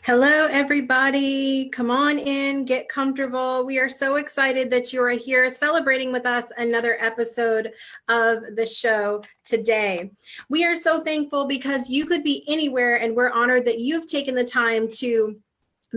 Hello, everybody. Come on in, get comfortable. We are so excited that you are here celebrating with us another episode of the show today. We are so thankful because you could be anywhere, and we're honored that you've taken the time to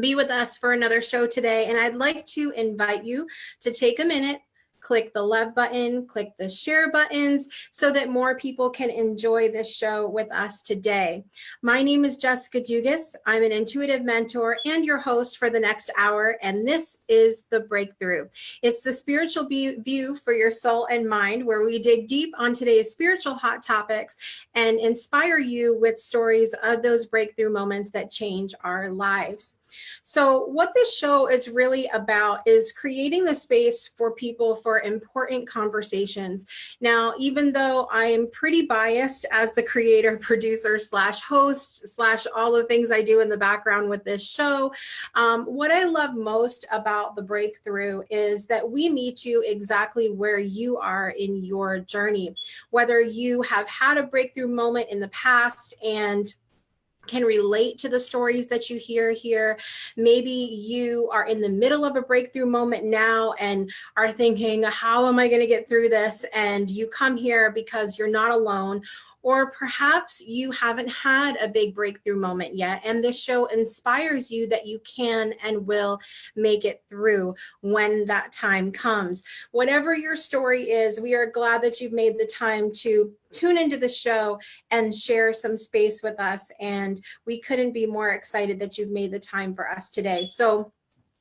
be with us for another show today. And I'd like to invite you to take a minute. Click the love button, click the share buttons so that more people can enjoy this show with us today. My name is Jessica Dugas. I'm an intuitive mentor and your host for the next hour, and this is The Breakthrough. It's the spiritual view for your soul and mind, where we dig deep on today's spiritual hot topics and inspire you with stories of those breakthrough moments that change our lives. So what this show is really about is creating the space for people for important conversations. Now, even though I am pretty biased as the creator, producer, / host, / all the things I do in the background with this show, what I love most about The Breakthrough is that we meet you exactly where you are in your journey. Whether you have had a breakthrough moment in the past and can relate to the stories that you hear here. Maybe you are in the middle of a breakthrough moment now and are thinking, how am I going to get through this? And you come here because you're not alone. Or perhaps you haven't had a big breakthrough moment yet, and this show inspires you that you can and will make it through when that time comes. Whatever your story is, we are glad that you've made the time to tune into the show and share some space with us. And we couldn't be more excited that you've made the time for us today. So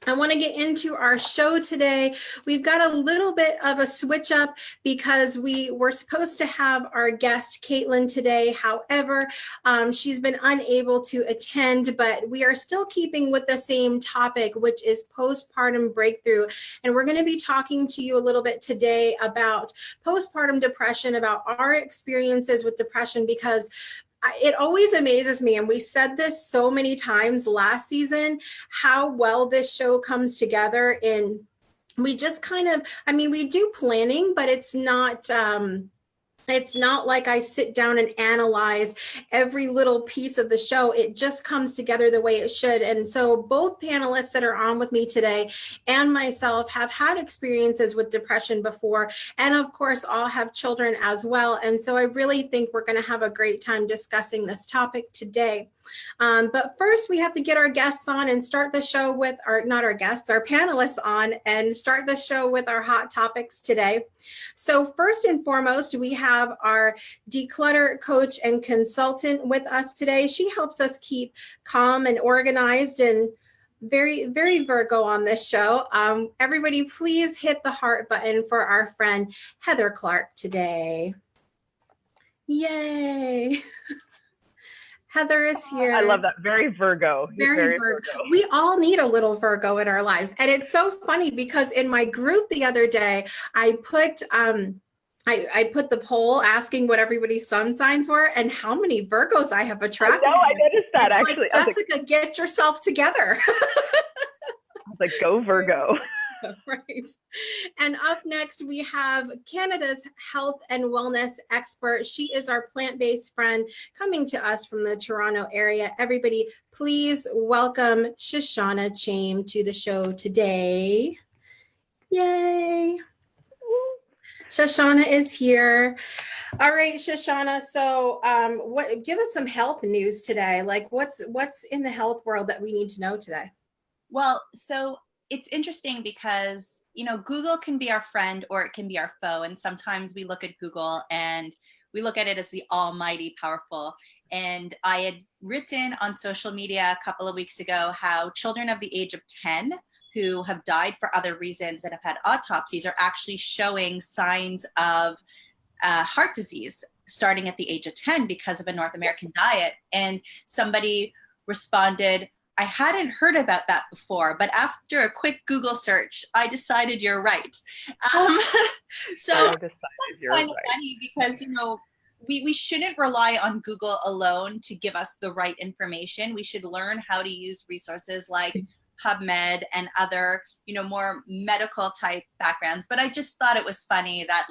I want to get into our show today. We've got a little bit of a switch up because we were supposed to have our guest, Caitlin, today. However, she's been unable to attend, but we are still keeping with the same topic, which is postpartum breakthrough. And we're going to be talking to you a little bit today about postpartum depression, about our experiences with depression, because it always amazes me, and we said this so many times last season, how well this show comes together. And we just kind of, we do planning, but it's not like I sit down and analyze every little piece of the show. It just comes together the way it should. And so both panelists that are on with me today and myself have had experiences with depression before. And of course, all have children as well. And so I really think we're going to have a great time discussing this topic today. But first, we have to get our guests on and start the show with our panelists on and start the show with our hot topics today. So first and foremost, we have our declutter coach and consultant with us today. She helps us keep calm and organized, and very, very Virgo on this show. Everybody, please hit the heart button for our friend Heather Clark today. Yay. Heather is here. I love that. Very Virgo. Very Virgo. We all need a little Virgo in our lives. And it's so funny because in my group the other day, I put the poll asking what everybody's sun signs were and how many Virgos I have attracted. I noticed that it's actually. Like, Jessica, get yourself together. I was like, go Virgo. Right. And up next, we have Canada's health and wellness expert. She is our plant-based friend coming to us from the Toronto area. Everybody, please welcome Shoshana Chaim to the show today. Yay. Shoshana is here. All right, Shoshana. So give us some health news today. Like what's in the health world that we need to know today? Well, so it's interesting because, Google can be our friend or it can be our foe. And sometimes we look at Google and we look at it as the almighty powerful. And I had written on social media a couple of weeks ago how children of the age of 10 who have died for other reasons and have had autopsies are actually showing signs of heart disease starting at the age of 10 because of a North American diet. And somebody responded, I hadn't heard about that before, but after a quick Google search, I decided you're right. So that's kind of funny because, we shouldn't rely on Google alone to give us the right information. We should learn how to use resources like PubMed and other, more medical type backgrounds. But I just thought it was funny that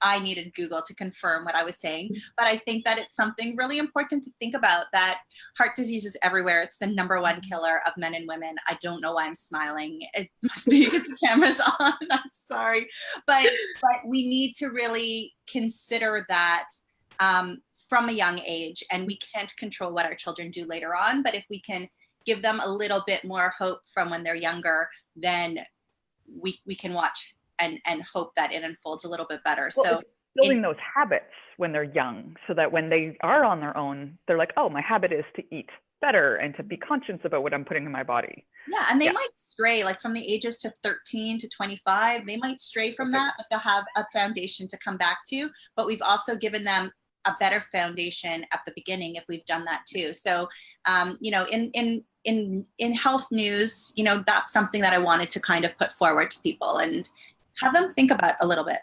I needed Google to confirm what I was saying. But I think that it's something really important to think about, that heart disease is everywhere. It's the #1 killer of men and women. I don't know why I'm smiling. It must be because the camera's on. I'm sorry. But we need to really consider that from a young age, and we can't control what our children do later on. But if we can give them a little bit more hope from when they're younger, then we can watch and hope that it unfolds a little bit better. Well, so it's building those habits when they're young, so that when they are on their own, they're like, oh, my habit is to eat better and to be conscious about what I'm putting in my body. Yeah, and they might stray, like from the ages to 13 to 25, they might stray from that, but they'll have a foundation to come back to. But we've also given them a better foundation at the beginning if we've done that too. So, you know, in health news, you know, that's something that I wanted to kind of put forward to people and have them think about a little bit.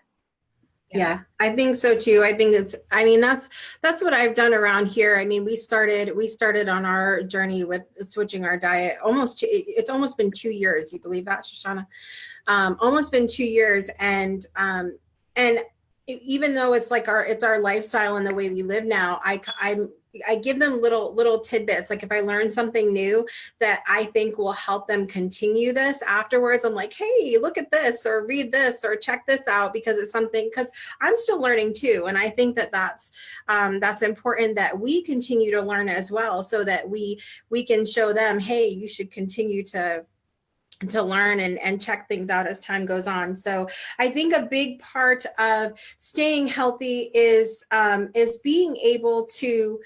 Yeah, I think so too. I think that's what I've done around here. I mean, we started on our journey with switching our diet. It's almost been 2 years. You believe that, Shoshana? Almost been 2 years. And even though it's our lifestyle and the way we live now, I give them little tidbits. Like if I learn something new that I think will help them continue this afterwards, I'm like, hey, look at this, or read this, or check this out, because it's something, because I'm still learning too. And I think that's important that we continue to learn as well, so that we can show them, hey, you should continue to learn and check things out as time goes on. So I think a big part of staying healthy is being able to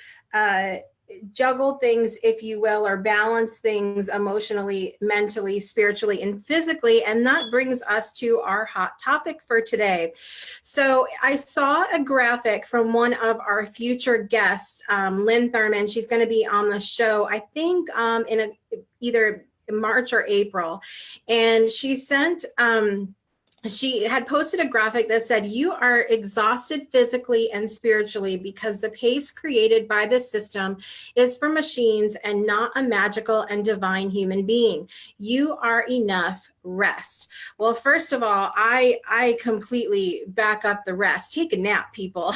juggle things, if you will, or balance things emotionally, mentally, spiritually, and physically. And that brings us to our hot topic for today. So I saw a graphic from one of our future guests, Lynn Thurman. She's going to be on the show, I think, either March or April. And she had posted a graphic that said, you are exhausted physically and spiritually because the pace created by the system is for machines and not a magical and divine human being. You are enough. Rest. Well, first of all, I completely back up the rest. Take a nap, people.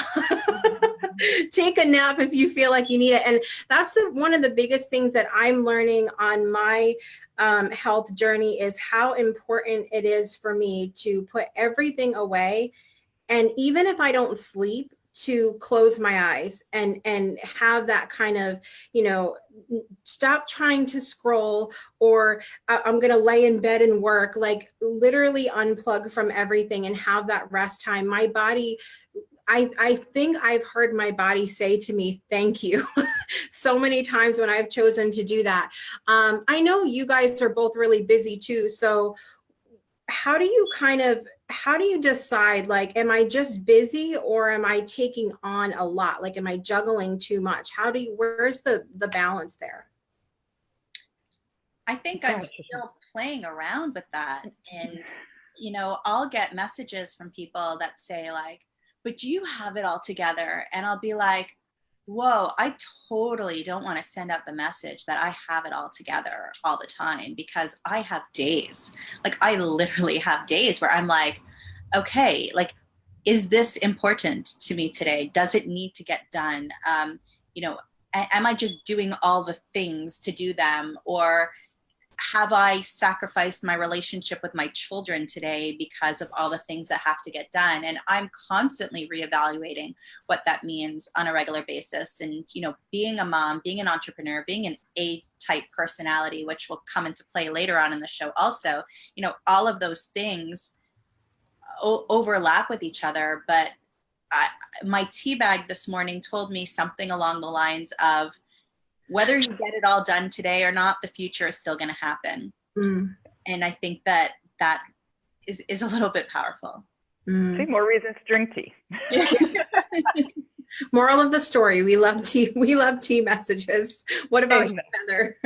Take a nap if you feel like you need it. And that's one of the biggest things that I'm learning on my health journey, is how important it is for me to put everything away. And even if I don't sleep, to close my eyes and have that kind of, you know, stop trying to scroll, or I'm going to lay in bed and work, like literally unplug from everything and have that rest time. My body, I think I've heard my body say to me, thank you, so many times when I've chosen to do that. I know you guys are both really busy too. So how do you decide, like, am I just busy, or am I taking on a lot? Like, am I juggling too much? Where's the balance there? I think I'm still playing around with that. And, you know, I'll get messages from people that say like, but you have it all together. And I'll be like, whoa, I totally don't want to send out the message that I have it all together all the time, because I have days, like I literally have days where I'm like, okay, like, is this important to me today? Does it need to get done? You know, am I just doing all the things to do them? Or have I sacrificed my relationship with my children today because of all the things that have to get done? And I'm constantly reevaluating what that means on a regular basis. And, you know, being a mom, being an entrepreneur, being an A-type personality, which will come into play later on in the show also, you know, all of those things overlap with each other. But my tea bag this morning told me something along the lines of, whether you get it all done today or not, the future is still going to happen. And I think that is a little bit powerful. See, more reasons to drink tea. Moral of the story: we love tea. We love tea messages. What about you, Heather?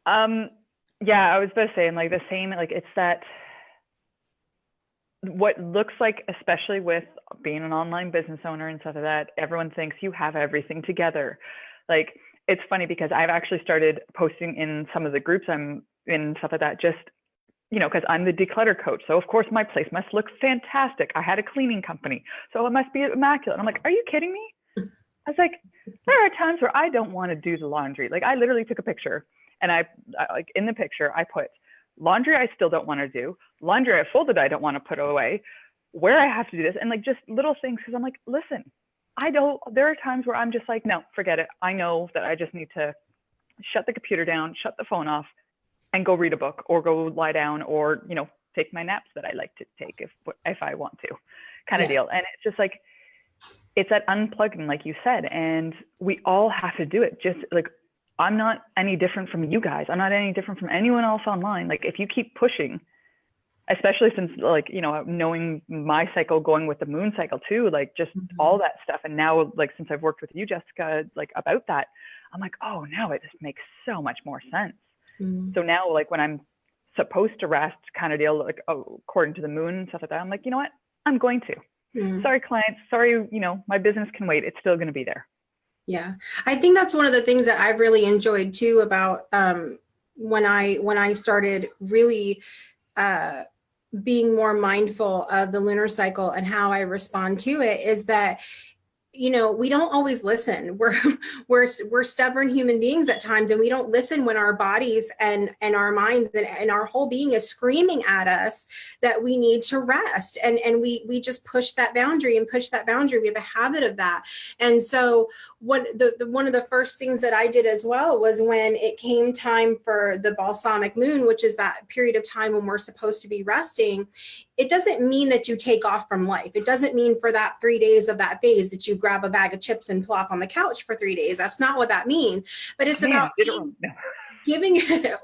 Yeah, I was about to say, and like the same, like it's that what looks like, especially with being an online business owner and stuff like that, everyone thinks you have everything together. Like, it's funny because I've actually started posting in some of the groups I'm in, stuff like that, just because I'm the declutter coach. So of course my place must look fantastic. I had a cleaning company, so it must be immaculate. I'm like, are you kidding me? I was like, there are times where I don't want to do the laundry. Like I literally took a picture, and I like in the picture, I put laundry I still don't want to do, laundry I folded I don't want to put away, where I have to do this, and like just little things. Because I'm like, listen, there are times where I'm just like, no, forget it. I know that I just need to shut the computer down, shut the phone off, and go read a book or go lie down or, take my naps that I like to take if I want to, kind of deal. And it's just like, it's that unplugging, like you said, and we all have to do it. Just like, I'm not any different from you guys. I'm not any different from anyone else online. Like if you keep pushing, especially since like, knowing my cycle, going with the moon cycle too, like just all that stuff. And now like, since I've worked with you, Jessica, like about that, I'm like, oh, now it just makes so much more sense. So now like when I'm supposed to rest kind of deal, like according to the moon and stuff like that, I'm like, you know what, I'm going to. Sorry, clients. Sorry, my business can wait. It's still going to be there. Yeah. I think that's one of the things that I've really enjoyed too about when I started really being more mindful of the lunar cycle and how I respond to it is that we don't always listen. We're stubborn human beings at times, and we don't listen when our bodies and our minds and our whole being is screaming at us that we need to rest. And we just push that boundary and push that boundary. We have a habit of that. And so one of the first things that I did as well was when it came time for the balsamic moon, which is that period of time when we're supposed to be resting. It doesn't mean that you take off from life. It doesn't mean for that 3 days of that phase that you grab a bag of chips and plop on the couch for 3 days. That's not what that means. But it's about giving.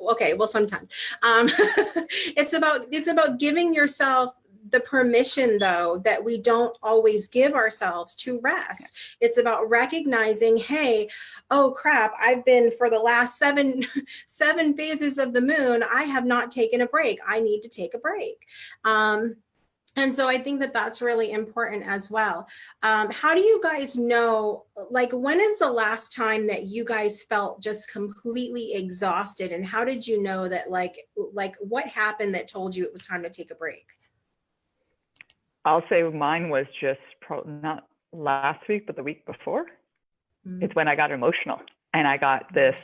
Okay, well, sometimes it's about giving yourself the permission, though, that we don't always give ourselves to rest. It's about recognizing, hey, oh crap, I've been for the last seven phases of the moon, I have not taken a break. I need to take a break. And so I think that that's really important as well. How do you guys know, like, when is the last time that you guys felt just completely exhausted? And how did you know that, like what happened that told you it was time to take a break? I'll say mine was just not last week, but the week before. It's when I got emotional and I got this,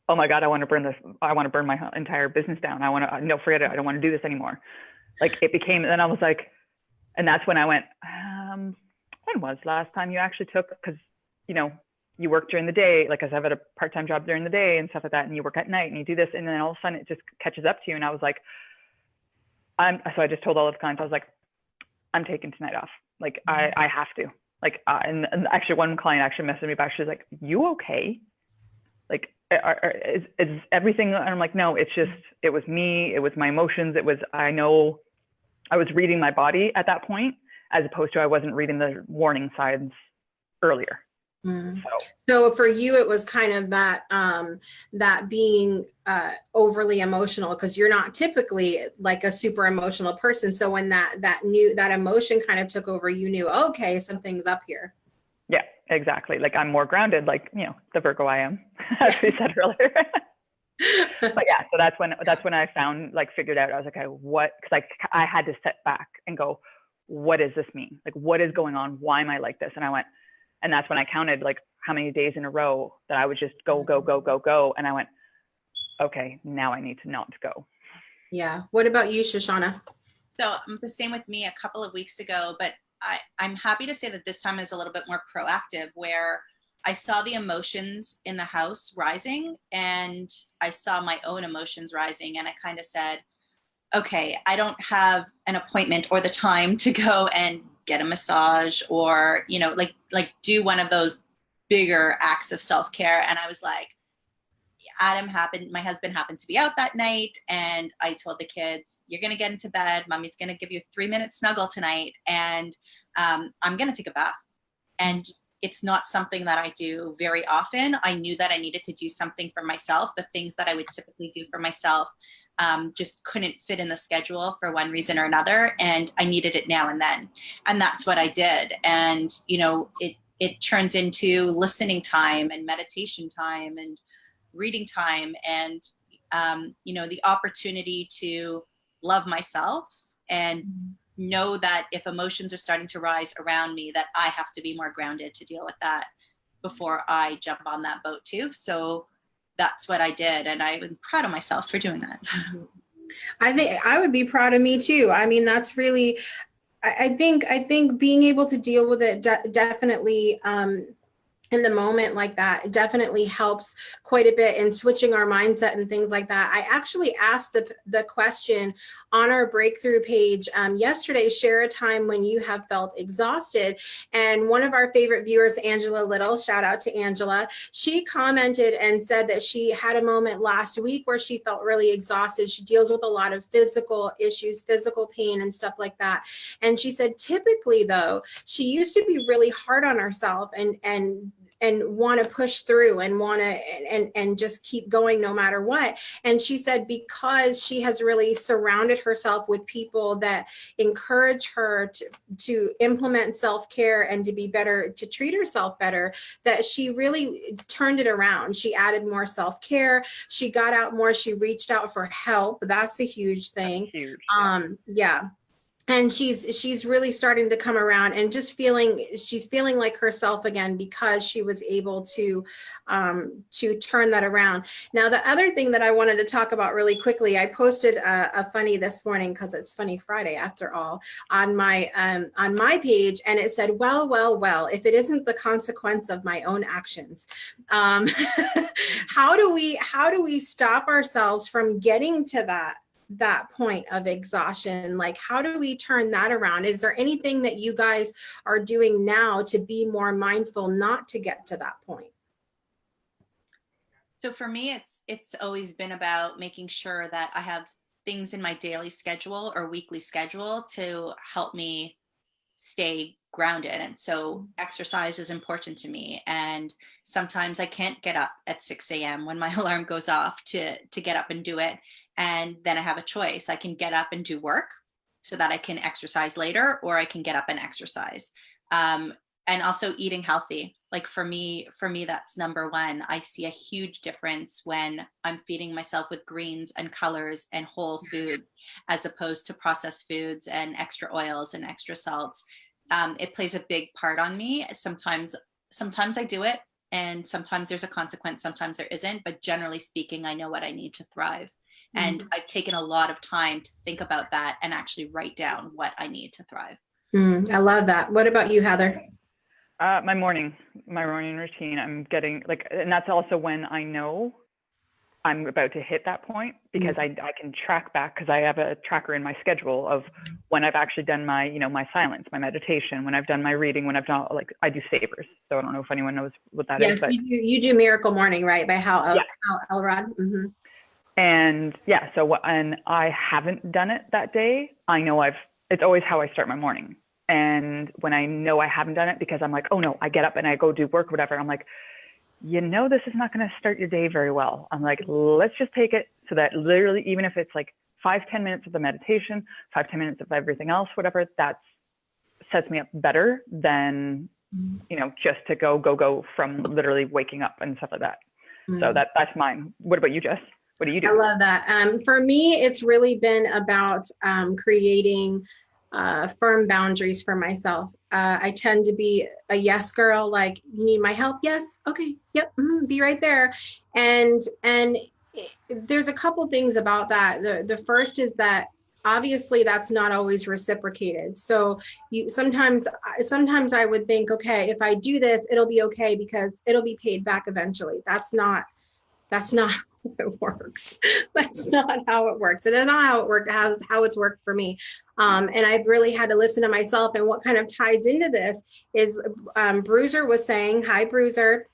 oh my God, I want to burn my entire business down. No, forget it. I don't want to do this anymore. Like it became, and then I was like, and that's when I went, when was last time you actually took, because, you work during the day, like I have a part-time job during the day and stuff like that. And you work at night and you do this. And then all of a sudden it just catches up to you. And I was like, so I just told all of the clients, I was like, I'm taking tonight off. Like I have to, like, and actually one client actually messaged me back. She was like, you okay? Like, is everything? And I'm like, no, it's just, it was me. It was my emotions. I know I was reading my body at that point, as opposed to I wasn't reading the warning signs earlier. So for you, it was kind of that being overly emotional, because you're not typically like a super emotional person. So when that emotion kind of took over, you knew, okay, something's up here. Yeah, exactly. Like I'm more grounded, like, the Virgo I am, as we said earlier. But yeah, so that's when I figured out, I was like, okay, what, because I had to step back and go, what does this mean? Like, what is going on? Why am I like this? And that's when I counted like how many days in a row that I would just go. And I went, okay, now I need to not go. Yeah. What about you, Shoshana? So the same with me a couple of weeks ago, but I'm happy to say that this time is a little bit more proactive, where I saw the emotions in the house rising and I saw my own emotions rising. And I kind of said, okay, I don't have an appointment or the time to go and get a massage or, like do one of those bigger acts of self-care. And I was like, my husband happened to be out that night. And I told the kids, you're going to get into bed. Mommy's going to give you a 3-minute snuggle tonight. And I'm going to take a bath. And it's not something that I do very often. I knew that I needed to do something for myself. The things that I would typically do for myself just couldn't fit in the schedule for one reason or another. And I needed it now and then. And that's what I did. And, it turns into listening time and meditation time and reading time and, the opportunity to love myself and know that if emotions are starting to rise around me, that I have to be more grounded to deal with that before I jump on that boat too. So that's what I did. And I'm proud of myself for doing that. I think I would be proud of me too. I mean, that's really, I think being able to deal with it definitely, in the moment like that definitely helps quite a bit in switching our mindset and things like that. I actually asked the question on our breakthrough page yesterday, share a time when you have felt exhausted. And one of our favorite viewers, Angela Little, shout out to Angela, she commented and said that she had a moment last week where she felt really exhausted. She deals with a lot of physical issues, physical pain and stuff like that. And she said, typically though, she used to be really hard on herself and want to push through and want to and just keep going no matter what. And she said, because she has really surrounded herself with people that encourage her to implement self-care and to be better, to treat herself better, that she really turned it around. She added more self-care. She got out more. She reached out for help. That's a huge thing. Huge. Yeah. And she's really starting to come around and just she's feeling like herself again because she was able to turn that around. Now, the other thing that I wanted to talk about really quickly, I posted a funny this morning because it's Funny Friday after all on my page, and it said, well, if it isn't the consequence of my own actions. How do we stop ourselves from getting to that point of exhaustion? Like, how do we turn that around? Is there anything that you guys are doing now to be more mindful not to get to that point? So for me, it's always been about making sure that I have things in my daily schedule or weekly schedule to help me stay grounded. And so exercise is important to me. And sometimes I can't get up at 6 a.m. when my alarm goes off to get up and do it. And then I have a choice. I can get up and do work so that I can exercise later, or I can get up and exercise. And also eating healthy. Like for me, that's number one. I see a huge difference when I'm feeding myself with greens and colors and whole foods, as opposed to processed foods and extra oils and extra salts. It plays a big part on me. Sometimes I do it, and sometimes there's a consequence, sometimes there isn't. But generally speaking, I know what I need to thrive. And I've taken a lot of time to think about that and actually write down what I need to thrive. I love that. What about you, Heather? My morning routine, I'm getting like, and that's also when I know I'm about to hit that point, because I can track back, because I have a tracker in my schedule of when I've actually done my, my silence, my meditation, when I've done my reading, when I've done, like, I do savers. So I don't know if anyone knows what that is. Yes, you do Miracle Morning, right? By Hal Elrod. And yeah, so when I haven't done it that day, I know it's always how I start my morning. And when I know I haven't done it, because I'm like, oh no, I get up and I go do work, whatever. I'm like, this is not going to start your day very well. I'm like, let's just take it so that literally, even if it's like 5-10 minutes of the meditation, 5-10 minutes of everything else, whatever, that sets me up better than, just to go from literally waking up and stuff like that. So that's mine. What about you, Jess? What do you do? I love that. For me, it's really been about creating firm boundaries for myself. I tend to be a yes girl, like, you need my help? Yes. Okay. Yep. Be right there. And there's a couple things about that. The first is that obviously that's not always reciprocated. So sometimes I would think, okay, if I do this, it'll be okay because it'll be paid back eventually. That's not how it works. That's not how it works. It is not how it worked, how it's worked for me. And I've really had to listen to myself. And what kind of ties into this is Bruiser was saying, hi, Bruiser,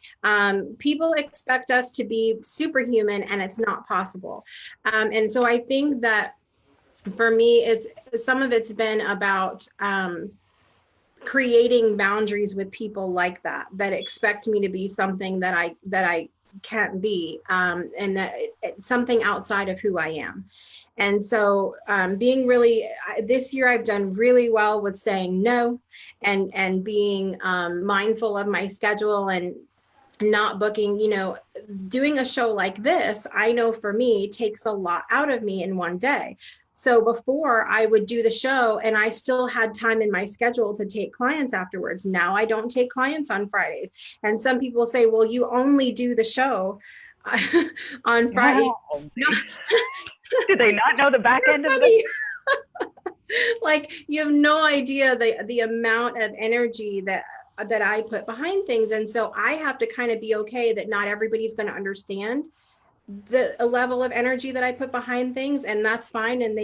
people expect us to be superhuman and it's not possible. And so I think that for me, some of it's been about creating boundaries with people like that expect me to be something that I can't be, and that it's something outside of who I am. And so this year I've done really well with saying no and being mindful of my schedule and not booking, doing a show like this, I know for me takes a lot out of me in one day. So before I would do the show and I still had time in my schedule to take clients afterwards. Now I don't take clients on Fridays. And some people say, well, you only do the show on Friday. No. Do they not know the back end of this? Like, you have no idea the amount of energy that I put behind things. And so I have to kind of be okay that not everybody's going to understand the level of energy that I put behind things, and that's fine. And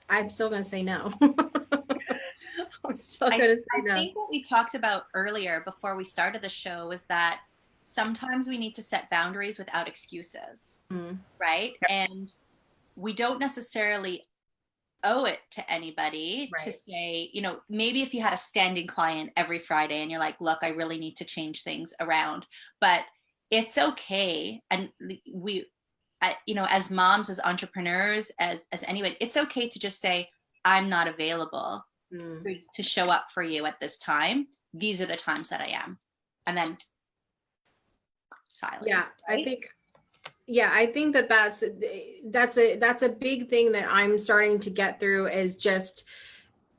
I'm still going to say no. I'm still going to say no. I think what we talked about earlier before we started the show was that sometimes we need to set boundaries without excuses, right? And we don't necessarily owe it to anybody to say, you know, maybe if you had a standing client every Friday and you're like, look, I really need to change things around, but it's okay. And we, you know, as moms, as entrepreneurs, as anybody, it's okay to just say, I'm not available to show up for you at this time. These are the times that I am. And then silence. Yeah, right? I think that's a big thing that I'm starting to get through, is just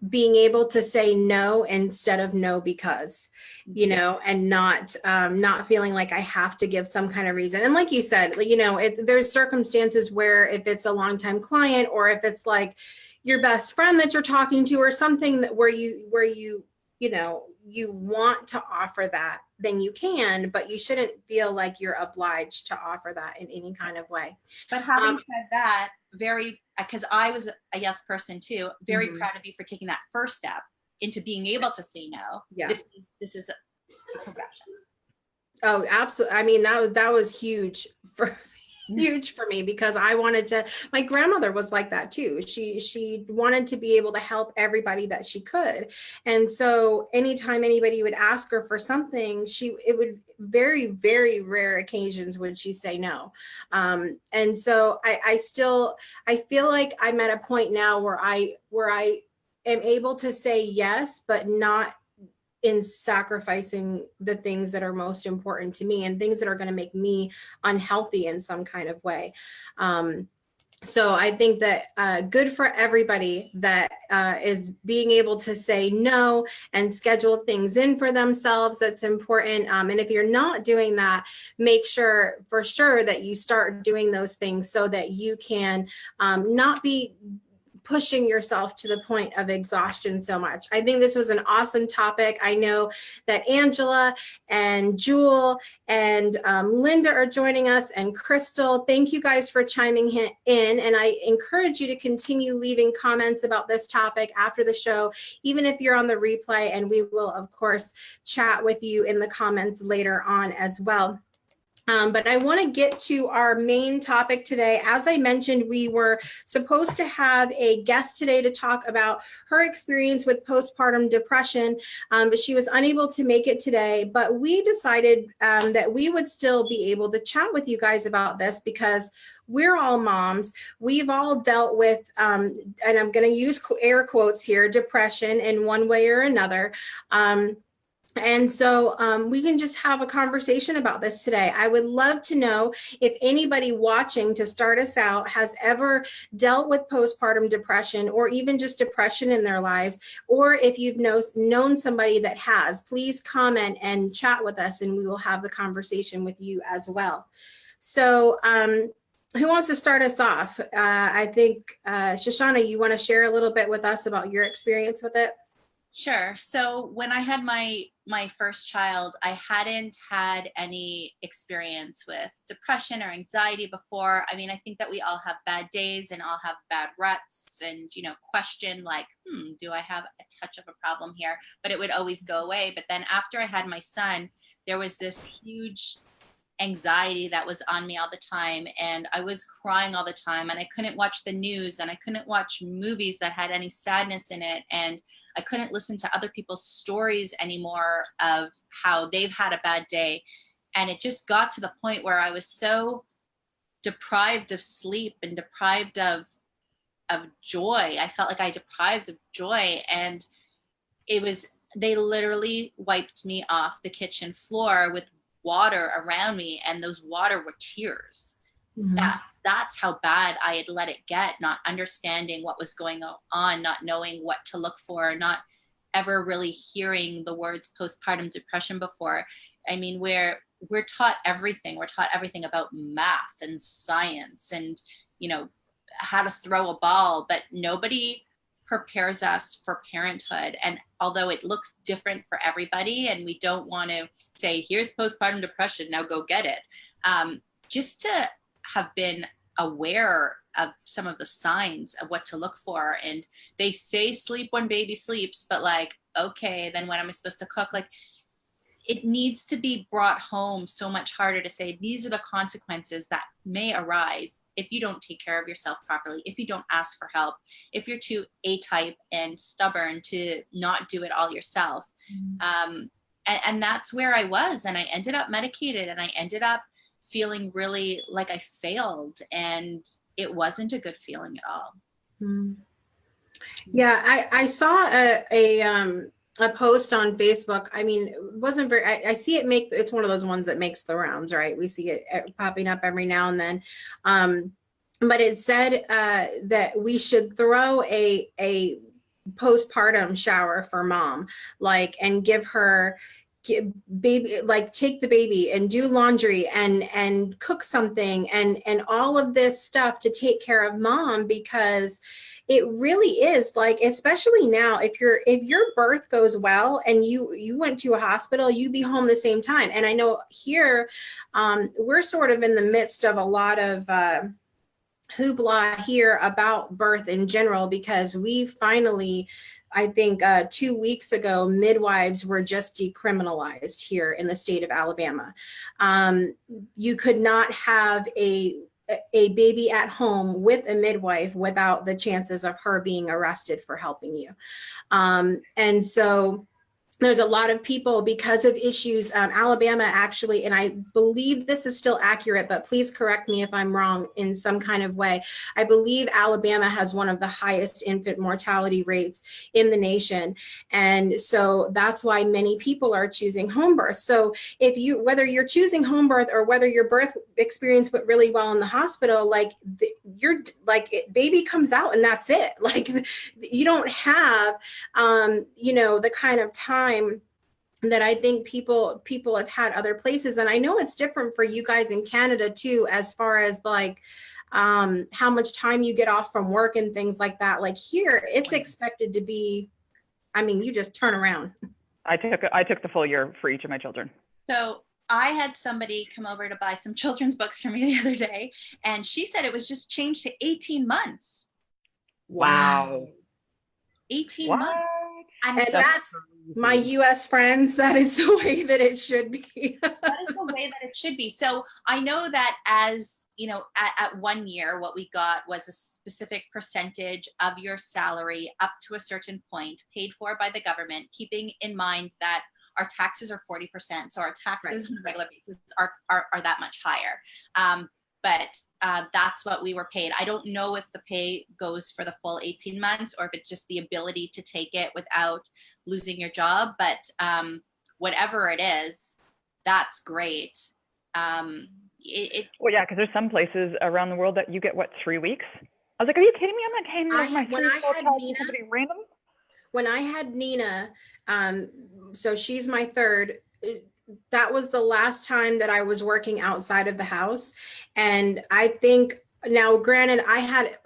being able to say no instead of no because, you know, and not feeling like I have to give some kind of reason. And like you said, you know, there's circumstances where if it's a longtime client, or if it's like your best friend that you're talking to, or something that where you know, you want to offer that, then you can, but you shouldn't feel like you're obliged to offer that in any kind of way. But having said that, because I was a yes person too, very proud of you for taking that first step into being able to say no. Yeah. This is a progression. Oh, absolutely. I mean, that was huge for me, because I wanted to, my grandmother was like that too. She wanted to be able to help everybody that she could. And so anytime anybody would ask her for something, it would very, very rare occasions would she say no. And so I feel like I'm at a point now where I am able to say yes, but not in sacrificing the things that are most important to me and things that are going to make me unhealthy in some kind of way. So I think that good for everybody that is being able to say no and schedule things in for themselves. That's important. And if you're not doing that, make sure for sure that you start doing those things so that you can not be pushing yourself to the point of exhaustion so much. I think this was an awesome topic. I know that Angela and Jewel and Linda are joining us, and Crystal. Thank you guys for chiming in. And I encourage you to continue leaving comments about this topic after the show, even if you're on the replay, and we will, of course, chat with you in the comments later on as well. But I want to get to our main topic today. As I mentioned, we were supposed to have a guest today to talk about her experience with postpartum depression, but she was unable to make it today. But we decided that we would still be able to chat with you guys about this, because we're all moms. We've all dealt with, and I'm going to use air quotes here, depression in one way or another. And so we can just have a conversation about this today. I would love to know if anybody watching, to start us out, has ever dealt with postpartum depression, or even just depression in their lives, or if you've known somebody that has. Please comment and chat with us, and we will have the conversation with you as well. So who wants to start us off? I think, Shoshana, you want to share a little bit with us about your experience with it? Sure. So when I had my first child, I hadn't had any experience with depression or anxiety before. I mean, I think that we all have bad days and all have bad ruts, and, you know, question like, do I have a touch of a problem here? But it would always go away. But then after I had my son, there was this huge anxiety that was on me all the time, and I was crying all the time, and I couldn't watch the news, and I couldn't watch movies that had any sadness in it, and I couldn't listen to other people's stories anymore of how they've had a bad day. And it just got to the point where I was so deprived of sleep and deprived of joy. I felt like I deprived of joy, and they literally wiped me off the kitchen floor with water around me, and those water were tears. That's how bad I had let it get, not understanding what was going on, not knowing what to look for, not ever really hearing the words postpartum depression before. I mean, we're taught everything. We're taught everything about math and science and, you know, how to throw a ball, but nobody prepares us for parenthood. And although it looks different for everybody, and we don't want to say, here's postpartum depression, now go get it. Just to have been aware of some of the signs of what to look for. And they say sleep when baby sleeps, but like, okay, then when am I supposed to cook? Like, it needs to be brought home so much harder to say, these are the consequences that may arise if you don't take care of yourself properly, if you don't ask for help, if you're too A-type and stubborn to not do it all yourself. And that's where I was. And I ended up medicated, and I ended up feeling really like I failed, and it wasn't a good feeling at all. Yeah, I saw a post on Facebook. I mean, it wasn't very, I see it it's one of those ones that makes the rounds, right? We see it popping up every now and then. But it said that we should throw a postpartum shower for mom, like, and give her baby, like take the baby and do laundry and cook something and all of this stuff to take care of mom, because it really is like, especially now, if your birth goes well and you went to a hospital, you be home the same time. And I know here we're sort of in the midst of a lot of hoopla here about birth in general, because we finally, I think 2 weeks ago, midwives were just decriminalized here in the state of Alabama. You could not have a baby at home with a midwife without the chances of her being arrested for helping you. And so there's a lot of people, because of issues, Alabama actually, and I believe this is still accurate, but please correct me if I'm wrong in some kind of way. I believe Alabama has one of the highest infant mortality rates in the nation. And so that's why many people are choosing home birth. So whether you're choosing home birth or whether your birth experience went really well in the hospital, like baby comes out and that's it. Like you don't have, the kind of time that I think people have had other places. And I know it's different for you guys in Canada too, as far as like how much time you get off from work and things like that. Like here, it's expected to be, I mean, you just turn around. I took the full year for each of my children. So I had somebody come over to buy some children's books for me the other day, and she said it was just changed to 18 months. Wow. 18 what? months. And that's my US friends, that is the way that it should be. That is the way that it should be. So I know that, as you know, at 1 year, what we got was a specific percentage of your salary up to a certain point, paid for by the government, keeping in mind that our taxes are 40%. So our taxes on a regular basis are that much higher. But that's what we were paid. I don't know if the pay goes for the full 18 months or if it's just the ability to take it without losing your job. But whatever it is, that's great. Well, yeah, because there's some places around the world that you get, 3 weeks? I was like, are you kidding me? I'm not paying my 3-4 child to somebody random. When I had Nina, so she's my third, that was the last time that I was working outside of the house. And I think now, granted, I had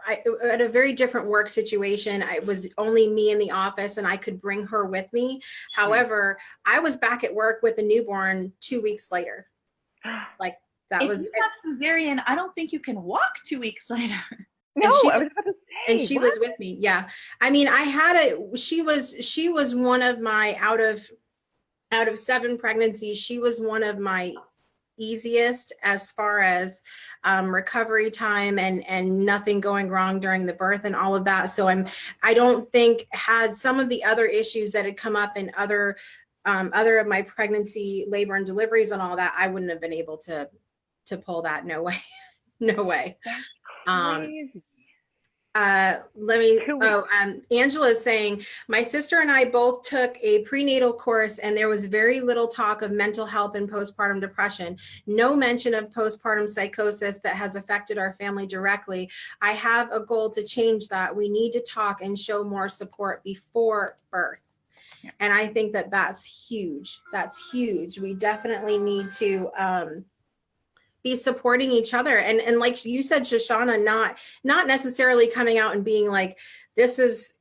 a very different work situation. It was only me in the office and I could bring her with me. However, I was back at work with a newborn 2 weeks later. Like that was. If you have cesarean, I don't think you can walk 2 weeks later. No, I was about to say, and she was with me. Yeah. I mean, she was one of my, out of 7 pregnancies, she was one of my easiest as far as recovery time and nothing going wrong during the birth and all of that. So I don't think, had some of the other issues that had come up in other of my pregnancy, labor and deliveries and all that, I wouldn't have been able to pull that. No way. No way. Angela is saying, my sister and I both took a prenatal course and there was very little talk of mental health and postpartum depression. No mention of postpartum psychosis that has affected our family directly. I have a goal to change that. We need to talk and show more support before birth. Yeah. And I think that that's huge. That's huge. We definitely need to, be supporting each other. And like you said, Shoshana, not necessarily coming out and being like, this is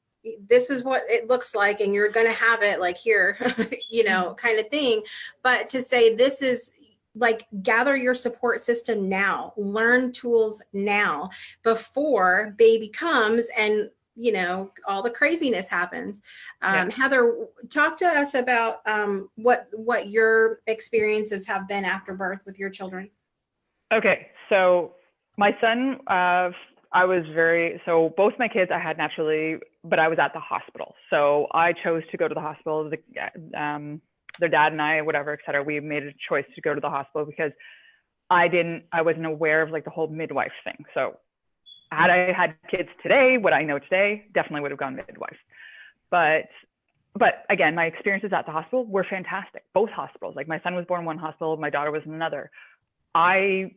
what it looks like and you're going to have it like here, kind of thing. But to say, this is like, gather your support system now, learn tools now before baby comes and, all the craziness happens. Heather, talk to us about what your experiences have been after birth with your children. Okay, so my son, both my kids I had naturally, but I was at the hospital. So I chose to go to the hospital. Their dad and I, whatever, et cetera, we made a choice to go to the hospital because I wasn't aware of like the whole midwife thing. So had I had kids today, what I know today, definitely would have gone midwife. But again, my experiences at the hospital were fantastic. Both hospitals, like my son was born in one hospital, my daughter was in another. My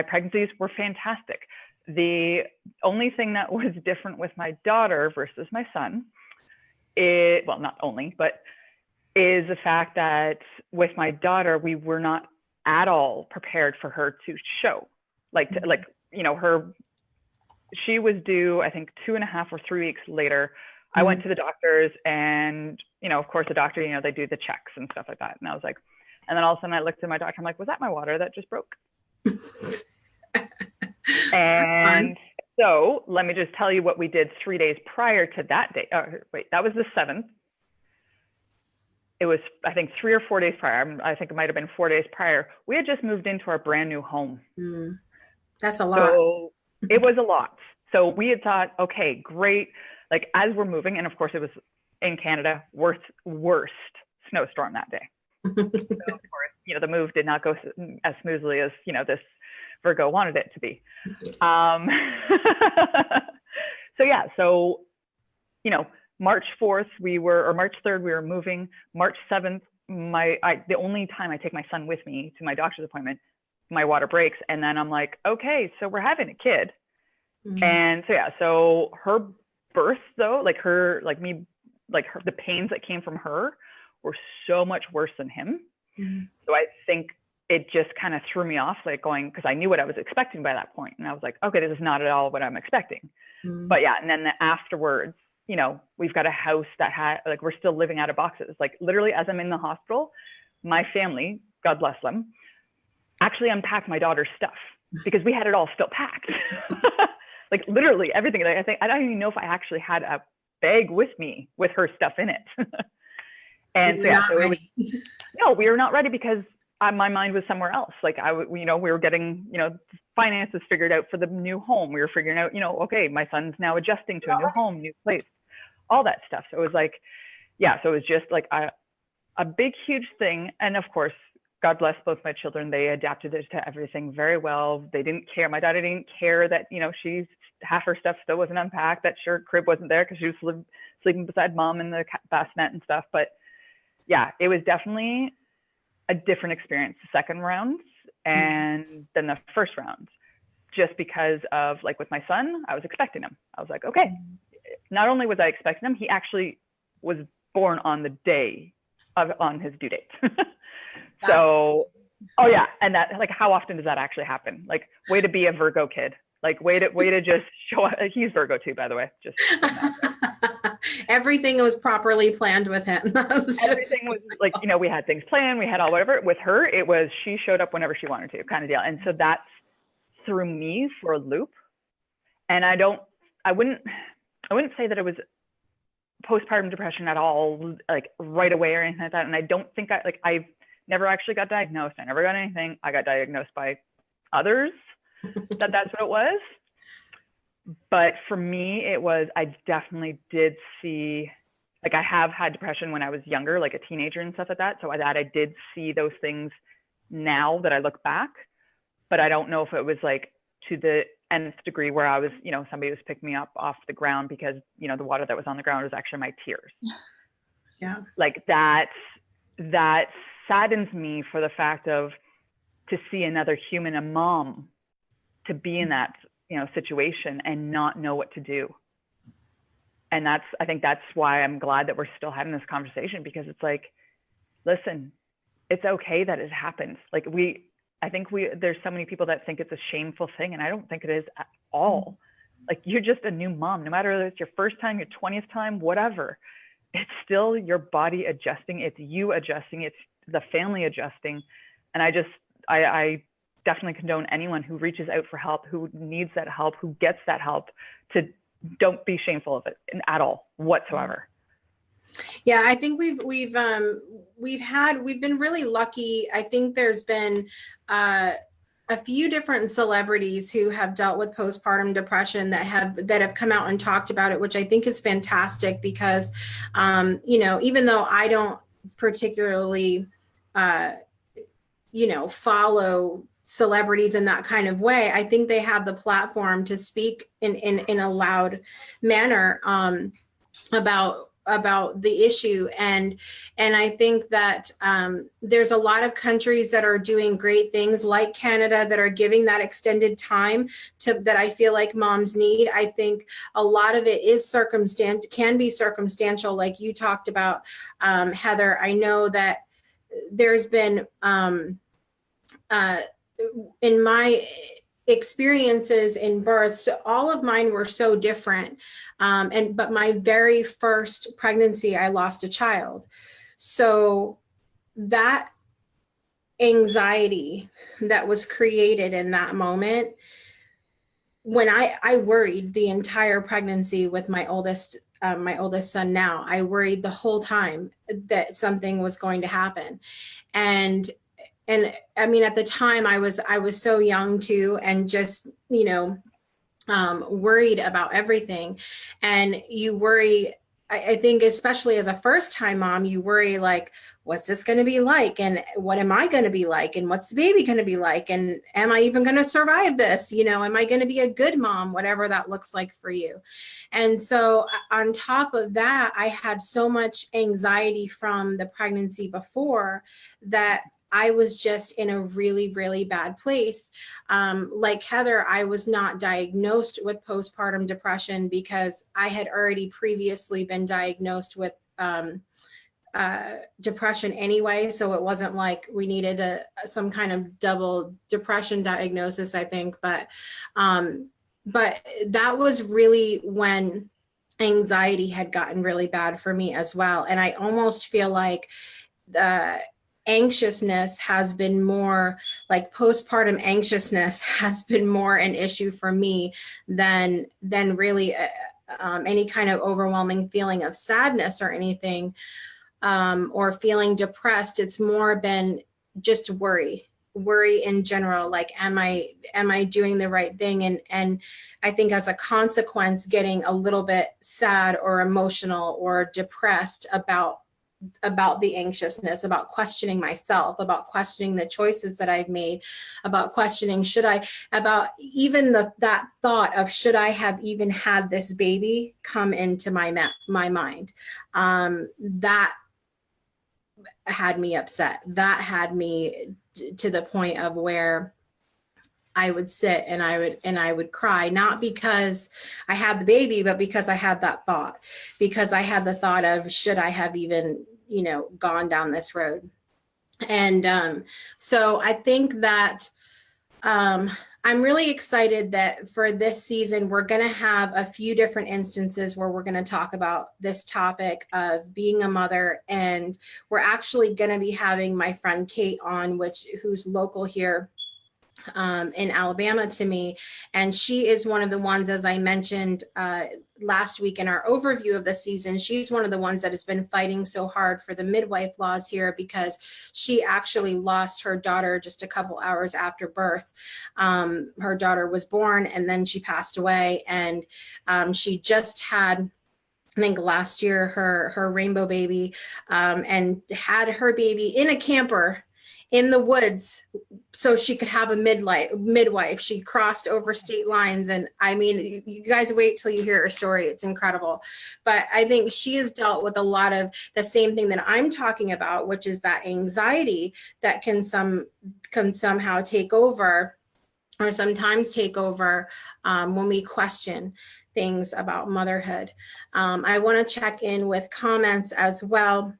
pregnancies were fantastic. The only thing that was different with my daughter versus my son not only, but is the fact that with my daughter, we were not at all prepared for her to show. She was due, I think 2.5 or 3 weeks later. Mm-hmm. I went to the doctors and, of course the doctor, they do the checks and stuff like that. And I was like, and then all of a sudden I looked at my doctor, I'm like, was that my water that just broke? And so let me just tell you what we did 3 days prior to that day. That was the 7th. It was, I think 3 or 4 days prior. I think it might've been 4 days prior. We had just moved into our brand new home. That's a lot. So it was a lot. So we had thought, okay, great. Like as we're moving, and of course it was in Canada, worst snowstorm that day. So of course, the move did not go as smoothly as, this Virgo wanted it to be. March 4th, March 3rd, we were moving. March 7th, the only time I take my son with me to my doctor's appointment, my water breaks. And then I'm like, okay, so we're having a kid. Mm-hmm. And so her birth though, the pains that came from her were so much worse than him. Mm-hmm. So I think it just kind of threw me off, because I knew what I was expecting by that point. And I was like, okay, this is not at all what I'm expecting. Mm-hmm. But and then afterwards, we've got a house that had, we're still living out of boxes. Literally as I'm in the hospital, my family, God bless them, actually unpacked my daughter's stuff because we had it all still packed. Literally everything. I don't even know if I actually had a bag with me with her stuff in it. And we were not ready because my mind was somewhere else. We were getting, finances figured out for the new home. We were figuring out, okay, my son's now adjusting to a new home, new place, all that stuff. So it was so it was just a big, huge thing. And of course, God bless both my children. They adapted it to everything very well. They didn't care. My daughter didn't care that, she's half her stuff still wasn't unpacked. That shirt crib wasn't there because she was sleeping beside mom in the bassinet and stuff. But it was definitely a different experience, the second round and then the first round, just because of with my son, I was expecting him. I was like, okay, not only was I expecting him, he actually was born on the day on his due date. So, and that, how often does that actually happen? Way to be a Virgo kid. Way to just show up. He's Virgo too, by the way. Just everything was properly planned with him. Everything was we had things planned. We had all whatever. With her, it was she showed up whenever she wanted to, kind of deal. And so that threw me for a loop. And I wouldn't say that it was postpartum depression at all, right away or anything like that. And I don't think I've never actually got diagnosed. I never got anything. I got diagnosed by others that's what it was. But for me, it was, I definitely did see, I have had depression when I was younger, a teenager and stuff like that. So I did see those things now that I look back, but I don't know if it was to the nth degree where I was, somebody was picking me up off the ground because, the water that was on the ground was actually my tears. Yeah. Like that saddens me for the fact of to see another human, a mom, to be in that, situation and not know what to do. And I think that's why I'm glad that we're still having this conversation, because it's like, listen, it's okay that it happens. Like there's so many people that think it's a shameful thing, and I don't think it is at all. Like, you're just a new mom, no matter whether it's your first time, your 20th time, whatever. It's still your body adjusting. It's you adjusting. It's the family adjusting. And I definitely condone anyone who reaches out for help, who needs that help, who gets that help, to don't be shameful of it at all whatsoever. Yeah, I think we've been really lucky. I think there's been a few different celebrities who have dealt with postpartum depression that have come out and talked about it, which I think is fantastic, because even though I don't particularly follow celebrities in that kind of way, I think they have the platform to speak in a loud manner about the issue. And I think that there's a lot of countries that are doing great things, like Canada, that are giving that extended time that I feel like moms need. I think a lot of it is can be circumstantial, like you talked about, Heather. I know that there's been in my experiences in birth, so all of mine were so different. But my very first pregnancy, I lost a child. So that anxiety that was created in that moment, when I worried the entire pregnancy with my oldest son now, I worried the whole time that something was going to happen. And I mean, at the time I was so young too, and just, worried about everything. And you worry, I think, especially as a first time mom, you worry, like, what's this going to be like? And what am I going to be like? And what's the baby going to be like? And am I even going to survive this? Am I going to be a good mom? Whatever that looks like for you. And so on top of that, I had so much anxiety from the pregnancy before that I was just in a really, really bad place. Like Heather, I was not diagnosed with postpartum depression because I had already previously been diagnosed with depression anyway. So it wasn't like we needed some kind of double depression diagnosis, I think. But that was really when anxiety had gotten really bad for me as well. And I almost feel like anxiousness has been more, like postpartum anxiousness has been more an issue for me than really any kind of overwhelming feeling of sadness or anything, or feeling depressed. It's more been just worry in general. Like, am I doing the right thing? And I think as a consequence, getting a little bit sad or emotional or depressed about the anxiousness, about questioning myself, about questioning the choices that I've made, about questioning, about even that thought of, should I have even had this baby come into my mind? That had me upset. That had me to the point of where I would sit and I would cry, not because I had the baby, but because I had that thought, because I had the thought of, should I have even, gone down this road? And so I think that I'm really excited that for this season, we're going to have a few different instances where we're going to talk about this topic of being a mother. And we're actually going to be having my friend Kate on, who's local here in Alabama to me. And she is one of the ones, as I mentioned last week in our overview of the season, she's one of the ones that has been fighting so hard for the midwife laws here, because she actually lost her daughter just a couple hours after birth. Her daughter was born and then she passed away. And she just had, I think last year, her rainbow baby, and had her baby in a camper in the woods so she could have a midwife. She crossed over state lines. And I mean, you guys wait till you hear her story. It's incredible. But I think she has dealt with a lot of the same thing that I'm talking about, which is that anxiety that can somehow take over, or sometimes take over when we question things about motherhood. I want to check in with comments as well.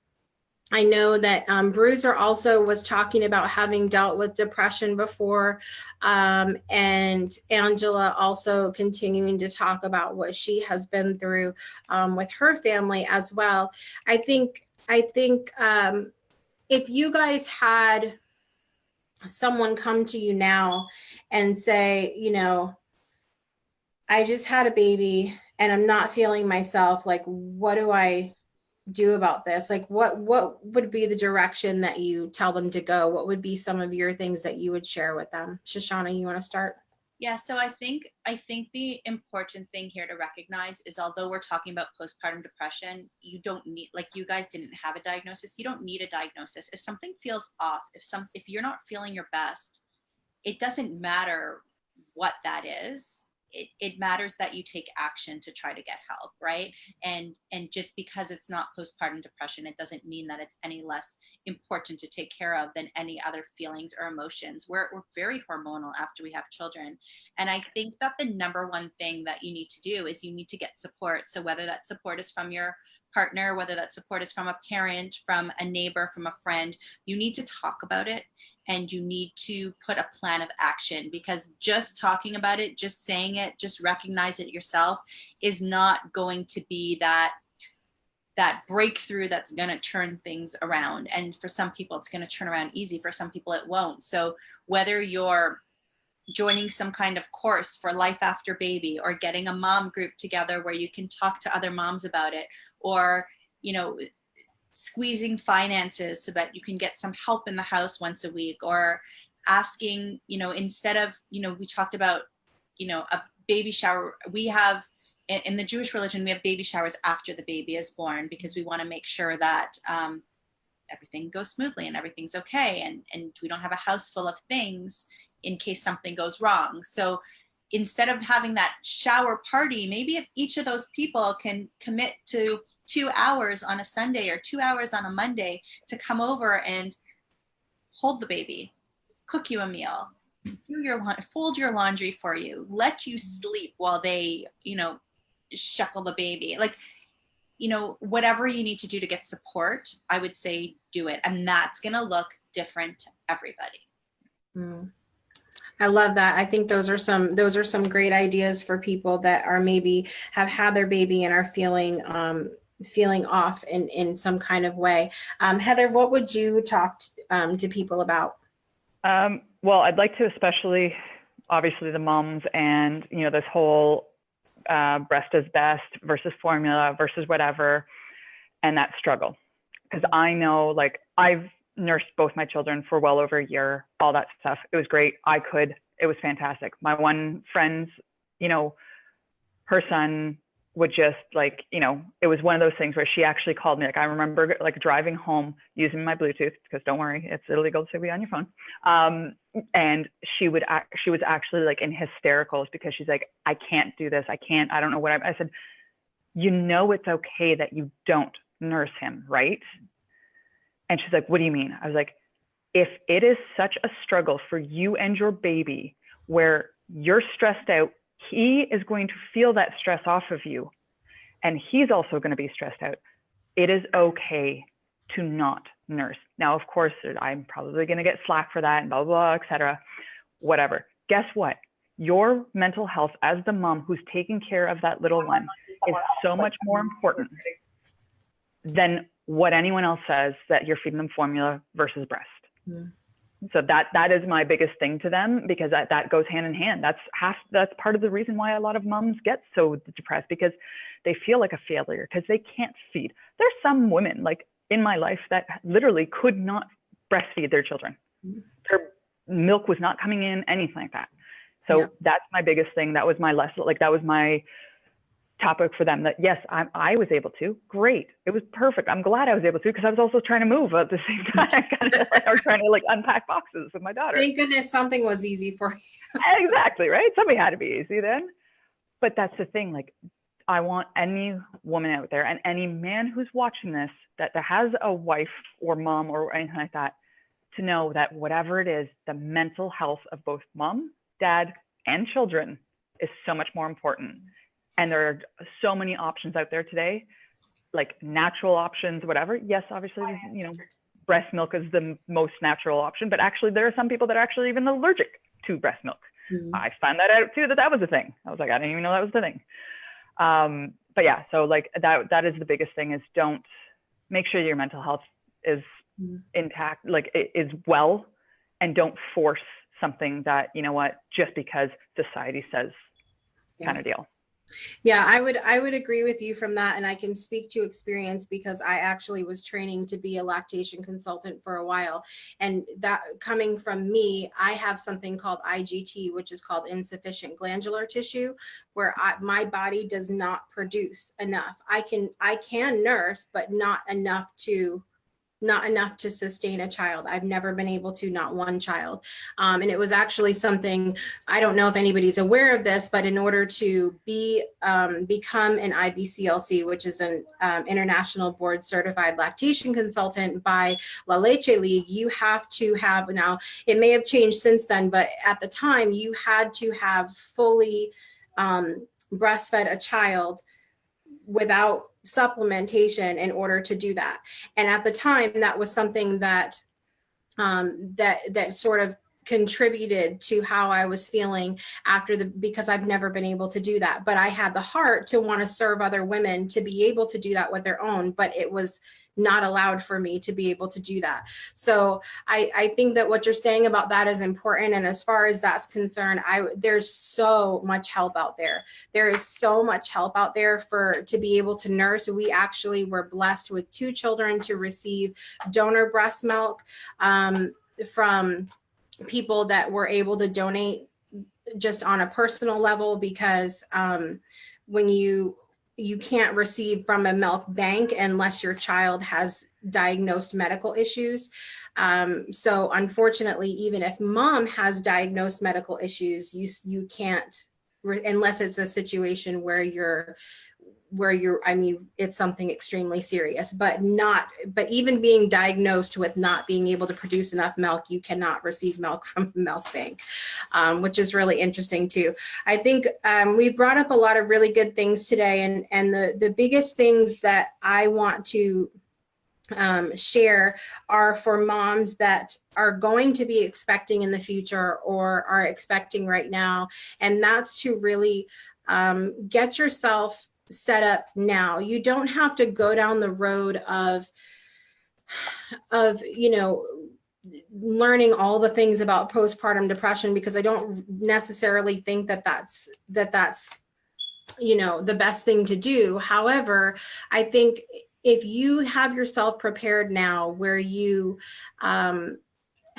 I know that Bruiser also was talking about having dealt with depression before, and Angela also continuing to talk about what she has been through with her family as well. I think if you guys had someone come to you now and say, you know, I just had a baby and I'm not feeling myself, like, what do I do about this? Like, what would be the direction that you tell them to go? What would be some of your things that you would share with them? Shoshana, you want to start? Yeah, so I think the important thing here to recognize is, although we're talking about postpartum depression, you don't need, like, you guys didn't have a diagnosis. You don't need a diagnosis. If something feels off, if you're not feeling your best, it doesn't matter what that is. It matters that you take action to try to get help, right? And just because it's not postpartum depression, it doesn't mean that it's any less important to take care of than any other feelings or emotions. We're very hormonal after we have children. And I think that the number one thing that you need to do is you need to get support. So whether that support is from your partner, whether that support is from a parent, from a neighbor, from a friend, you need to talk about it. And you need to put a plan of action, because just talking about it, just saying it, just recognize it yourself is not going to be that breakthrough that's going to turn things around. And for some people, it's going to turn around easy. For some people, it won't. So whether you're joining some kind of course for life after baby, or getting a mom group together where you can talk to other moms about it, or, you know, squeezing finances so that you can get some help in the house once a week, or asking, you know, instead of, you know, we talked about, you know, a baby shower. We have, in the Jewish religion, we have baby showers after the baby is born, because we want to make sure that everything goes smoothly and everything's okay. And we don't have a house full of things in case something goes wrong. So instead of having that shower party, maybe if each of those people can commit to 2 hours on a Sunday or 2 hours on a Monday to come over and hold the baby, cook you a meal, fold your laundry for you, let you sleep while they, you know, shuckle the baby. Like, you know, whatever you need to do to get support, I would say do it. And that's going to look different to everybody. I love that. I think those are some great ideas for people that are maybe have had their baby and are feeling off in some kind of way. Heather, what would you talk to people about? Well, I'd like to, especially obviously the moms, and, you know, this whole breast is best versus formula versus whatever, and that struggle. Because I know, like, I've nursed both my children for well over a year, all that stuff. It was great. It was fantastic. My one friend's, you know, her son would just, like, you know, it was one of those things where she actually called me. Like, I remember, like, driving home using my Bluetooth, because don't worry, it's illegal to be on your phone. And she was actually, like, in hystericals, because she's like, I can't do this. I don't know what I said, you know, it's okay that you don't nurse him, right? And she's like, what do you mean? I was like, if it is such a struggle for you and your baby where you're stressed out, he is going to feel that stress off of you, and he's also going to be stressed out. It is okay to not nurse. Now, of course, I'm probably going to get slack for that and blah, blah, blah, etc. Whatever. Guess what? Your mental health as the mom who's taking care of that little one is so much more important than what anyone else says that you're feeding them formula versus breast. So that is my biggest thing to them, because that goes hand in hand. That's part of the reason why a lot of moms get so depressed, because they feel like a failure because they can't feed. There's some women, like in my life, that literally could not breastfeed their children. Their milk was not coming in, anything like that. So that's my biggest thing. That was my lesson. Like, that was my topic for them that, yes, I was able to. Great. It was perfect. I'm glad I was able to, because I was also trying to move at the same time, or trying to like unpack boxes with my daughter. Thank goodness something was easy for you. Exactly, right? Something had to be easy then. But that's the thing. Like, I want any woman out there and any man who's watching this that has a wife or mom or anything like that, to know that whatever it is, the mental health of both mom, dad, and children is so much more important. And there are so many options out there today, like natural options, whatever. Yes, obviously, you know, breast milk is the most natural option, but actually there are some people that are actually even allergic to breast milk. Mm-hmm. I found that out too, that was a thing. I was like, I didn't even know that was the thing. But yeah, so like that is the biggest thing, is don't, make sure your mental health is intact, like it is well, and don't force something that, you know what, just because society says kind of deal. Yeah, I would agree with you from that. And I can speak to experience, because I actually was training to be a lactation consultant for a while. And that, coming from me, I have something called IGT, which is called insufficient glandular tissue, where my body does not produce enough. I can nurse, but not enough to sustain a child. I've never been able to, not one child. And it was actually something, I don't know if anybody's aware of this, but in order to become an IBCLC, which is an international board certified lactation consultant by La Leche League, you have to have, now it may have changed since then, but at the time you had to have fully breastfed a child without supplementation in order to do that. And at the time, that was something that that sort of contributed to how I was feeling because I've never been able to do that. But I had the heart to want to serve other women to be able to do that with their own, but it was not allowed for me to be able to do that. So I think that what you're saying about that is important. And as far as that's concerned, there's so much help out there. There is so much help out there to be able to nurse. We actually were blessed with 2 children to receive donor breast milk from people that were able to donate just on a personal level, because when you can't receive from a milk bank unless your child has diagnosed medical issues. So unfortunately, even if mom has diagnosed medical issues, you can't, unless it's a situation where you're, I mean, it's something extremely serious, but even being diagnosed with not being able to produce enough milk, you cannot receive milk from the milk bank, which is really interesting too. I think we've brought up a lot of really good things today, and the biggest things that I want to share are for moms that are going to be expecting in the future or are expecting right now, and that's to really get yourself set up now. You don't have to go down the road of learning all the things about postpartum depression, because I don't necessarily think that that's the best thing to do. However, I think if you have yourself prepared now, where you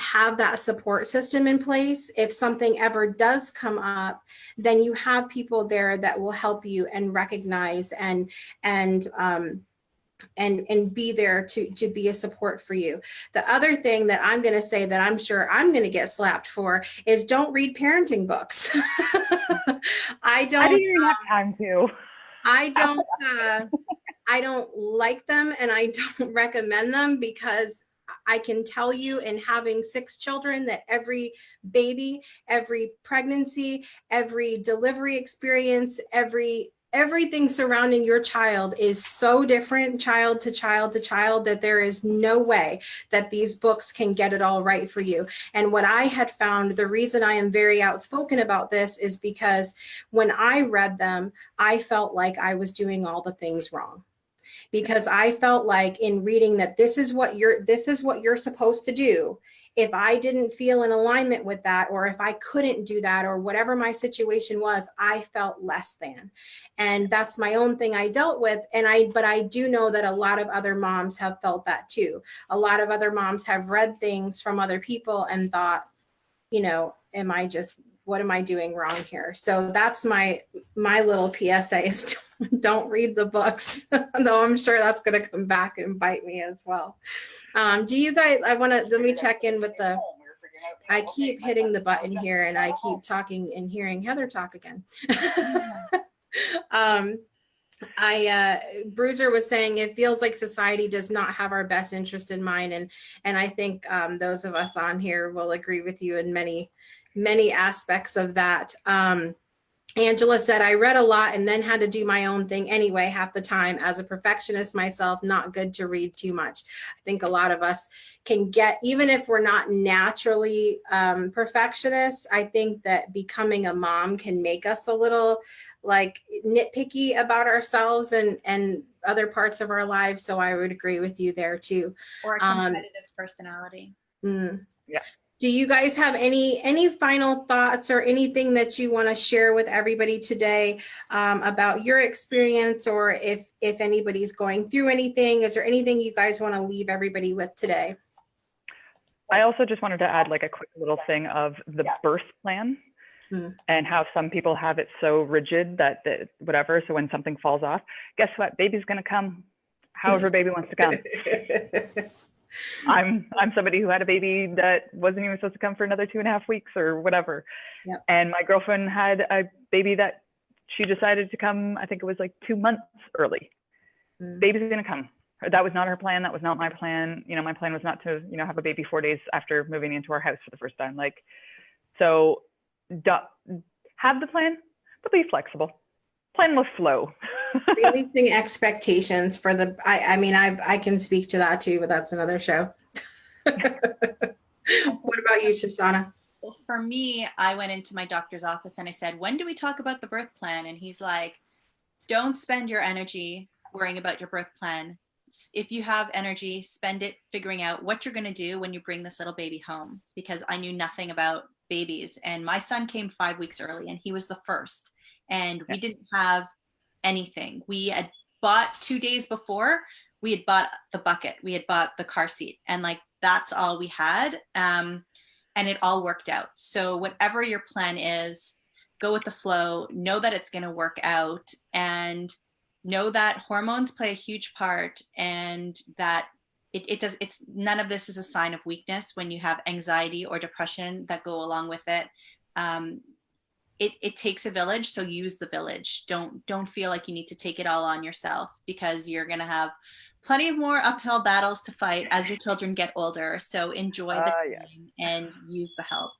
have that support system in place, if something ever does come up, then you have people there that will help you and recognize and be there to be a support for you. The other thing that I'm going to say that I'm sure I'm going to get slapped for is don't read parenting books. I didn't even have time to. I don't like them, and I don't recommend them, because I can tell you, in having 6 children, that every baby, every pregnancy, every delivery experience, everything surrounding your child is so different, child to child to child, that there is no way that these books can get it all right for you. And what I had found, the reason I am very outspoken about this, is because when I read them, I felt like I was doing all the things wrong. Because I felt like, in reading that this is what you're supposed to do, if I didn't feel in alignment with that, or if I couldn't do that, or whatever my situation was, I felt less than. And that's my own thing I dealt with. But I do know that a lot of other moms have felt that too. A lot of other moms have read things from other people and thought, am I just what am I doing wrong here? So that's my little PSA is don't read the books, though I'm sure that's going to come back and bite me as well. Do you guys, let me check in with I keep hitting the button here and I keep talking and hearing Heather talk again. Bruiser was saying it feels like society does not have our best interest in mind, and I think those of us on here will agree with you in many aspects of that. Angela said, I read a lot and then had to do my own thing anyway half the time. As a perfectionist myself, not good to read too much. I think a lot of us can get, even if we're not naturally perfectionists, I think that becoming a mom can make us a little like nitpicky about ourselves and other parts of our lives. So I would agree with you there too. Or a competitive personality. Yeah. Do you guys have any final thoughts or anything that you want to share with everybody today about your experience, or if anybody's going through anything? Is there anything you guys want to leave everybody with today? I also just wanted to add like a quick little thing of the birth plan and how some people have it so rigid that whatever. So when something falls off, guess what? Baby's going to come however baby wants to come. I'm somebody who had a baby that wasn't even supposed to come for another 2.5 weeks or whatever. Yep. And my girlfriend had a baby that she decided to come, I think it was like 2 months early. Baby's going to come. That was not her plan. That was not my plan. You know, my plan was not to, you know, have a baby 4 days after moving into our house for the first time. Like, so have the plan, but be flexible. Plan will flow. Releasing expectations for the, I mean, I can speak to that too, but that's another show. What about you, Shoshana? Well, for me, I went into my doctor's office and I said, when do we talk about the birth plan? And he's like, don't spend your energy worrying about your birth plan. If you have energy, spend it figuring out what you're going to do when you bring this little baby home, because I knew nothing about babies. And my son came 5 weeks early and he was the first. And we didn't have anything. We had bought 2 days before, we had bought the bucket, we had bought the car seat, and like that's all we had. And it all worked out. So whatever your plan is, go with the flow, know that it's going to work out, and know that hormones play a huge part, and that it's none of this is a sign of weakness when you have anxiety or depression that go along with it. It takes a village, so use the village. Don't feel like you need to take it all on yourself, because you're going to have plenty of more uphill battles to fight as your children get older. So enjoy the time and use the help.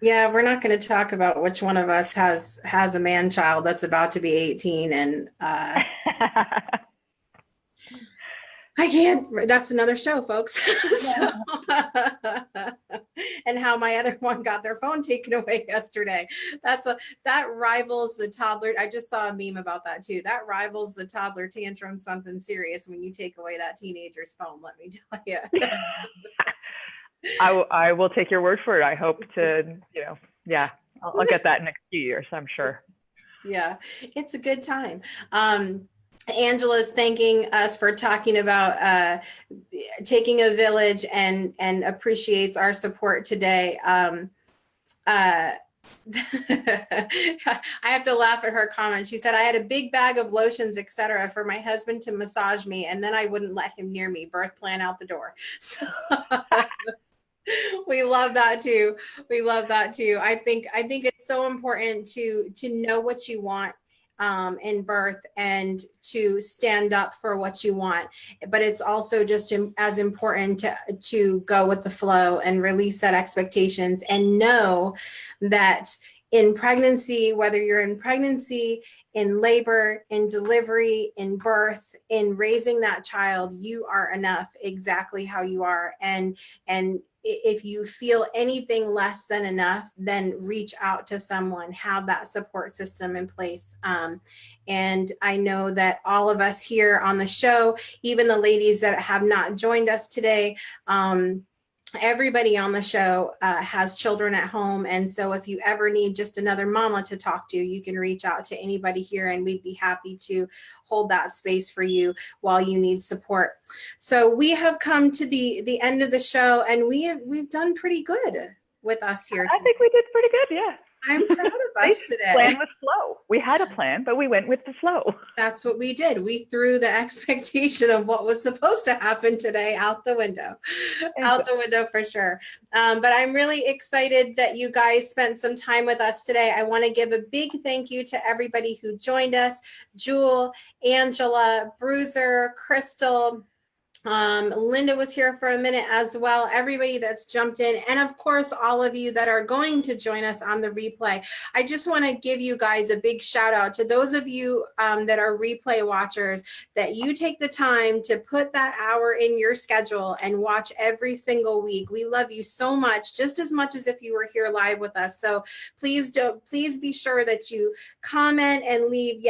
Yeah, we're not going to talk about which one of us has a man child that's about to be 18, and I can't. That's another show, folks. So, and how my other one got their phone taken away yesterday. That rivals the toddler. I just saw a meme about that too. That rivals the toddler tantrum, something serious when you take away that teenager's phone. Let me tell you. I will take your word for it. I hope to, I'll get that next few years, I'm sure. Yeah, it's a good time. Angela's thanking us for talking about taking a village and appreciates our support today. I have to laugh at her comment. She said, I had a big bag of lotions, etc., for my husband to massage me, and then I wouldn't let him near me. Birth plan out the door. So we love that too. We love that too. I think it's so important to know what you want in birth and to stand up for what you want, but it's also just as important to go with the flow and release that expectations and know that in pregnancy, whether you're in pregnancy, in labor, in delivery, in birth, in raising that child, you are enough exactly how you are. And if you feel anything less than enough, then reach out to someone, have that support system in place. And I know that all of us here on the show, even the ladies that have not joined us today, everybody on the show has children at home. And so if you ever need just another mama to talk to, you can reach out to anybody here and we'd be happy to hold that space for you while you need support. So we have come to the end of the show, and we've done pretty good with us here today. I think we did pretty good. Yeah. I'm proud of us today. Plan with flow. We had a plan, but we went with the flow. That's what we did. We threw the expectation of what was supposed to happen today out the window, for sure. But I'm really excited that you guys spent some time with us today. I want to give a big thank you to everybody who joined us: Jewel, Angela, Bruiser, Crystal. Linda was here for a minute as well. Everybody that's jumped in, and of course, all of you that are going to join us on the replay. I just want to give you guys a big shout out to those of you that are replay watchers, that you take the time to put that hour in your schedule and watch every single week. We love you so much, just as much as if you were here live with us. So please be sure that you comment and leave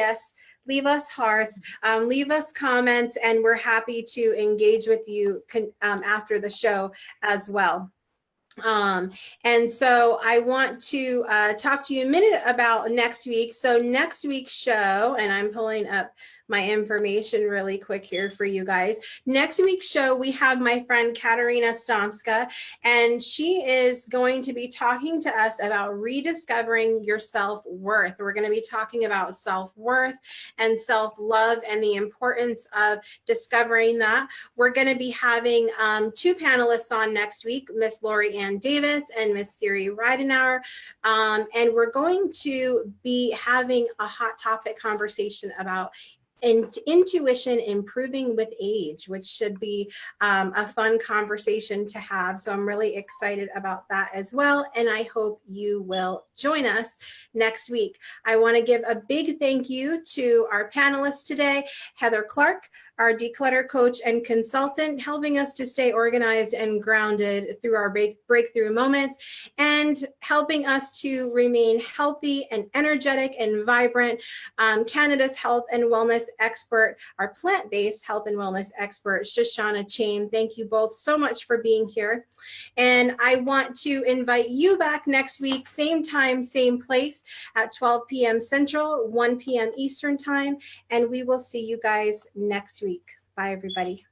us hearts, leave us comments, and we're happy to engage with you after the show as well. And so I want to talk to you a minute about next week. So next week's show, and I'm pulling up my information really quick here for you guys. Next week's show, we have my friend Katerina Stomska, and she is going to be talking to us about rediscovering your self-worth. We're going to be talking about self-worth and self-love and the importance of discovering that. We're going to be having two panelists on next week, Miss Lori Ann Davis and Miss Siri Ridenauer, and we're going to be having a hot topic conversation about intuition improving with age, which should be a fun conversation to have. So I'm really excited about that as well. And I hope you will join us next week. I want to give a big thank you to our panelists today: Heather Clark, our declutter coach and consultant, helping us to stay organized and grounded through our breakthrough moments, and helping us to remain healthy and energetic and vibrant, Canada's health and wellness expert, our plant-based health and wellness expert, Shoshana Chaim. Thank you both so much for being here. And I want to invite you back next week, same time, same place, at 12 p.m. Central, 1 p.m. Eastern time, and we will see you guys next week. Bye, everybody.